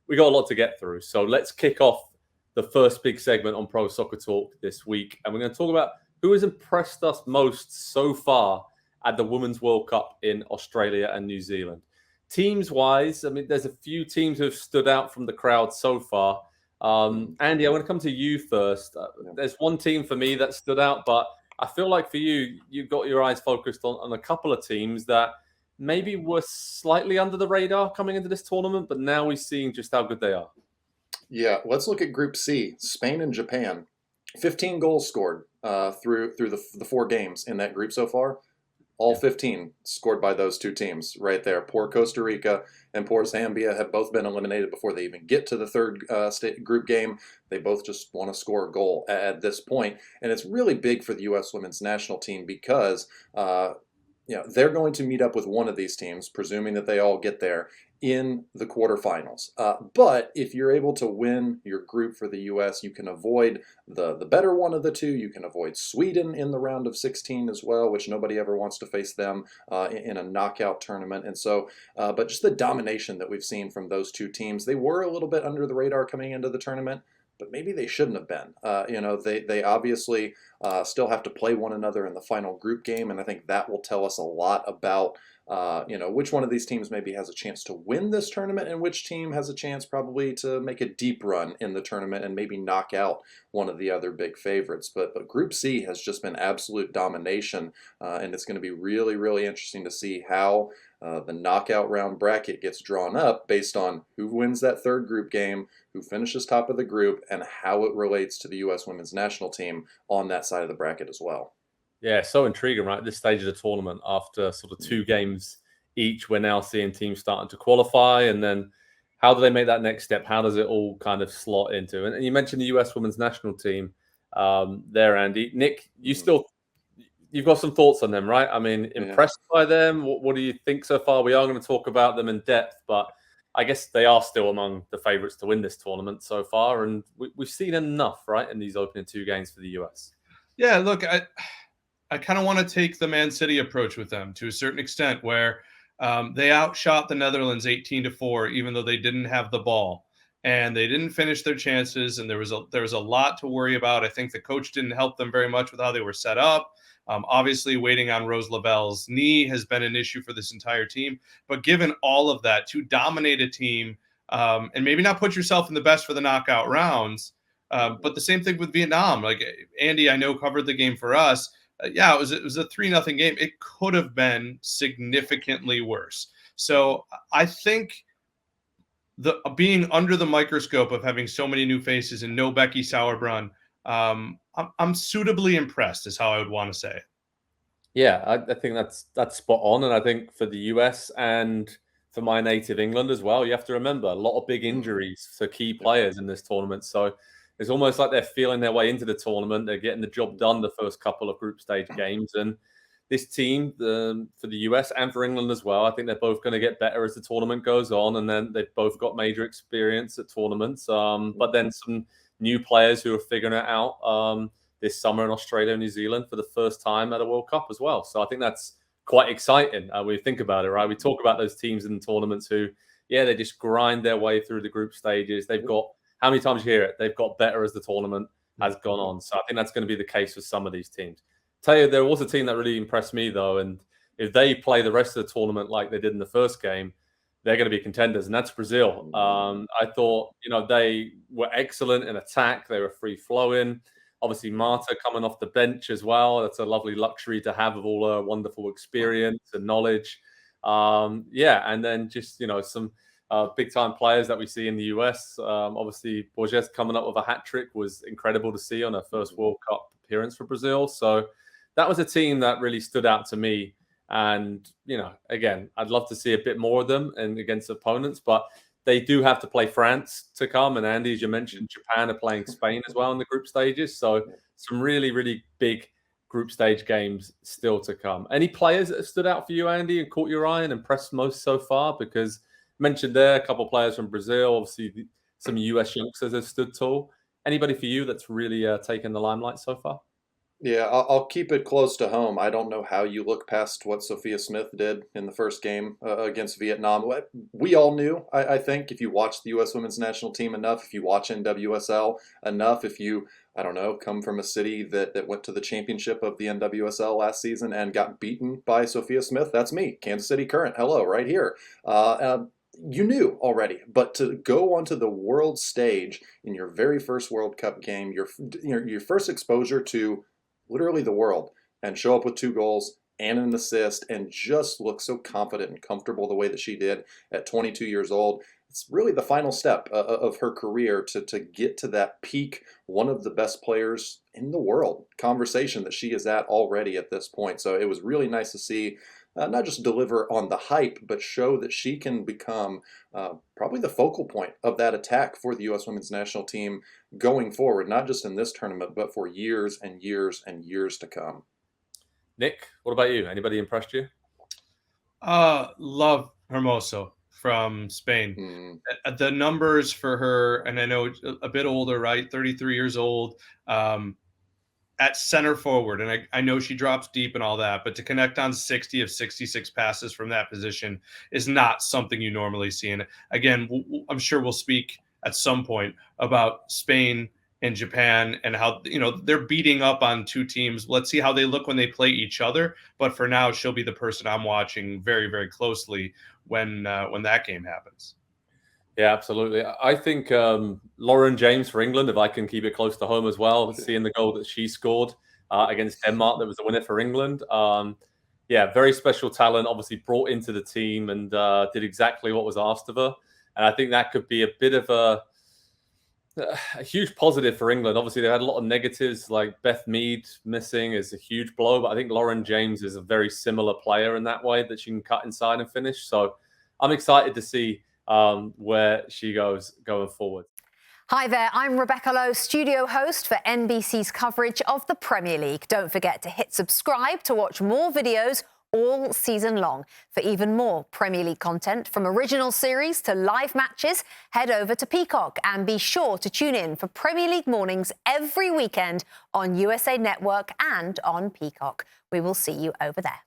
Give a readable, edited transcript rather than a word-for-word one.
we got a lot to get through. So let's kick off the first big segment on Pro Soccer Talk this week. And we're going to talk about who has impressed us most so far at the Women's World Cup in Australia and New Zealand. Teams-wise, I mean, there's a few teams who have stood out from the crowd so far. Andy, I want to come to you first. There's one team for me that stood out, but I feel like for you, you've got your eyes focused on a couple of teams that maybe were slightly under the radar coming into this tournament, but now we're seeing just how good they are. Yeah, let's look at Group C, Spain and Japan. 15 goals scored through the 4 games in that group so far. All 15 scored by those two teams right there. Poor Costa Rica and poor Zambia have both been eliminated before they even get to the third group game. They both just want to score a goal at this point. And it's really big for the U.S. women's national team because they're going to meet up with one of these teams, presuming that they all get there, in the quarterfinals. But if you're able to win your group for the U.S., you can avoid the better one of the two. You can avoid Sweden in the round of 16 as well, which nobody ever wants to face them in a knockout tournament. And so, but just the domination that we've seen from those two teams, they were a little bit under the radar coming into the tournament, but maybe they shouldn't have been. They obviously still have to play one another in the final group game, and I think that will tell us a lot about which one of these teams maybe has a chance to win this tournament and which team has a chance probably to make a deep run in the tournament and maybe knock out one of the other big favorites. But Group C has just been absolute domination, and it's going to be really, really interesting to see how the knockout round bracket gets drawn up based on who wins that third group game, who finishes top of the group, and how it relates to the U.S. women's national team on that side of the bracket as well. Yeah, so intriguing, right? At this stage of the tournament, after sort of 2 games each, we're now seeing teams starting to qualify. And then how do they make that next step? How does it all kind of slot into? And you mentioned the US women's national team there, Andy. Nick, you've got some thoughts on them, right? I mean, impressed by them? What do you think so far? We are going to talk about them in depth, but I guess they are still among the favorites to win this tournament so far. And we've seen enough, right, in these opening 2 games for the US. Yeah, look, I kind of want to take the Man City approach with them to a certain extent, where they outshot the Netherlands 18-4, even though they didn't have the ball and they didn't finish their chances. And there was a lot to worry about. I think the coach didn't help them very much with how they were set up. Obviously, waiting on Rose Lavelle's knee has been an issue for this entire team. But given all of that, to dominate a team and maybe not put yourself in the best for the knockout rounds. But the same thing with Vietnam. Like Andy, I know, covered the game for us. It was a 3-0 game. It could have been significantly worse. So I think being under the microscope of having so many new faces and no Becky Sauerbrunn, I'm suitably impressed, is how I would want to say it. Yeah, I think that's spot on. And I think for the US and for my native England as well, you have to remember a lot of big injuries for key players in this tournament. So it's almost like they're feeling their way into the tournament. They're getting the job done the first couple of group stage games. And this team, for the US and for England as well, I think they're both going to get better as the tournament goes on. And then they've both got major experience at tournaments. But then some new players who are figuring it out this summer in Australia and New Zealand for the first time at a World Cup as well. So I think that's quite exciting when you think about it, right? We talk about those teams in the tournaments who, they just grind their way through the group stages. They've got, how many times you hear it? They've got better as the tournament has gone on. So I think that's going to be the case for some of these teams. Tell you, there was a team that really impressed me, though, and if they play the rest of the tournament like they did in the first game, they're going to be contenders, and that's Brazil. I thought, they were excellent in attack. They were free-flowing. Obviously, Marta coming off the bench as well. That's a lovely luxury to have of all her wonderful experience and knowledge. And then just, some big-time players that we see in the US. Obviously, Borges coming up with a hat-trick was incredible to see on her first World Cup appearance for Brazil. So that was a team that really stood out to me. And, again, I'd love to see a bit more of them and against opponents, but they do have to play France to come. And Andy, as you mentioned, Japan are playing Spain as well in the group stages. So some really, really big group stage games still to come. Any players that have stood out for you, Andy, and caught your eye and impressed most so far? Because mentioned there, a couple of players from Brazil, obviously some US youngsters have stood tall. Anybody for you that's really taken the limelight so far? Yeah, I'll keep it close to home. I don't know how you look past what Sophia Smith did in the first game against Vietnam. We all knew, I think, if you watch the U.S. women's national team enough, if you watch NWSL enough, if you, I don't know, come from a city that went to the championship of the NWSL last season and got beaten by Sophia Smith, that's me, Kansas City Current. Hello, right here. You knew already, but to go onto the world stage in your very first World Cup game, your first exposure to literally the world, and show up with 2 goals and an assist and just look so confident and comfortable the way that she did at 22 years old. It's really the final step of her career to get to that peak, one of the best players in the world conversation that she is at already at this point. So it was really nice to see not just deliver on the hype, but show that she can become probably the focal point of that attack for the U.S. women's national team going forward, not just in this tournament, but for years and years and years to come. Nick, what about you? Anybody impressed you? Love Hermoso from Spain. The numbers for her, and I know a bit older, right? 33 years old. At center forward, and I know she drops deep and all that, but to connect on 60 of 66 passes from that position is not something you normally see. And again, I'm sure we'll speak at some point about Spain and Japan and how, they're beating up on 2 teams. Let's see how they look when they play each other. But for now, she'll be the person I'm watching very, very closely when that game happens. Yeah, absolutely. I think Lauren James for England, if I can keep it close to home as well, seeing the goal that she scored against Denmark, that was the winner for England. Yeah, very special talent, obviously brought into the team and did exactly what was asked of her. And I think that could be a bit of a huge positive for England. Obviously, they had a lot of negatives, like Beth Mead missing is a huge blow, but I think Lauren James is a very similar player in that way, that she can cut inside and finish. So I'm excited to see where she goes going forward. Hi there, I'm Rebecca Lowe, studio host for NBC's coverage of the Premier League. Don't forget to hit subscribe to watch more videos all season long. For even more Premier League content, from original series to live matches, head over to Peacock and be sure to tune in for Premier League mornings every weekend on USA Network and on Peacock. We will see you over there.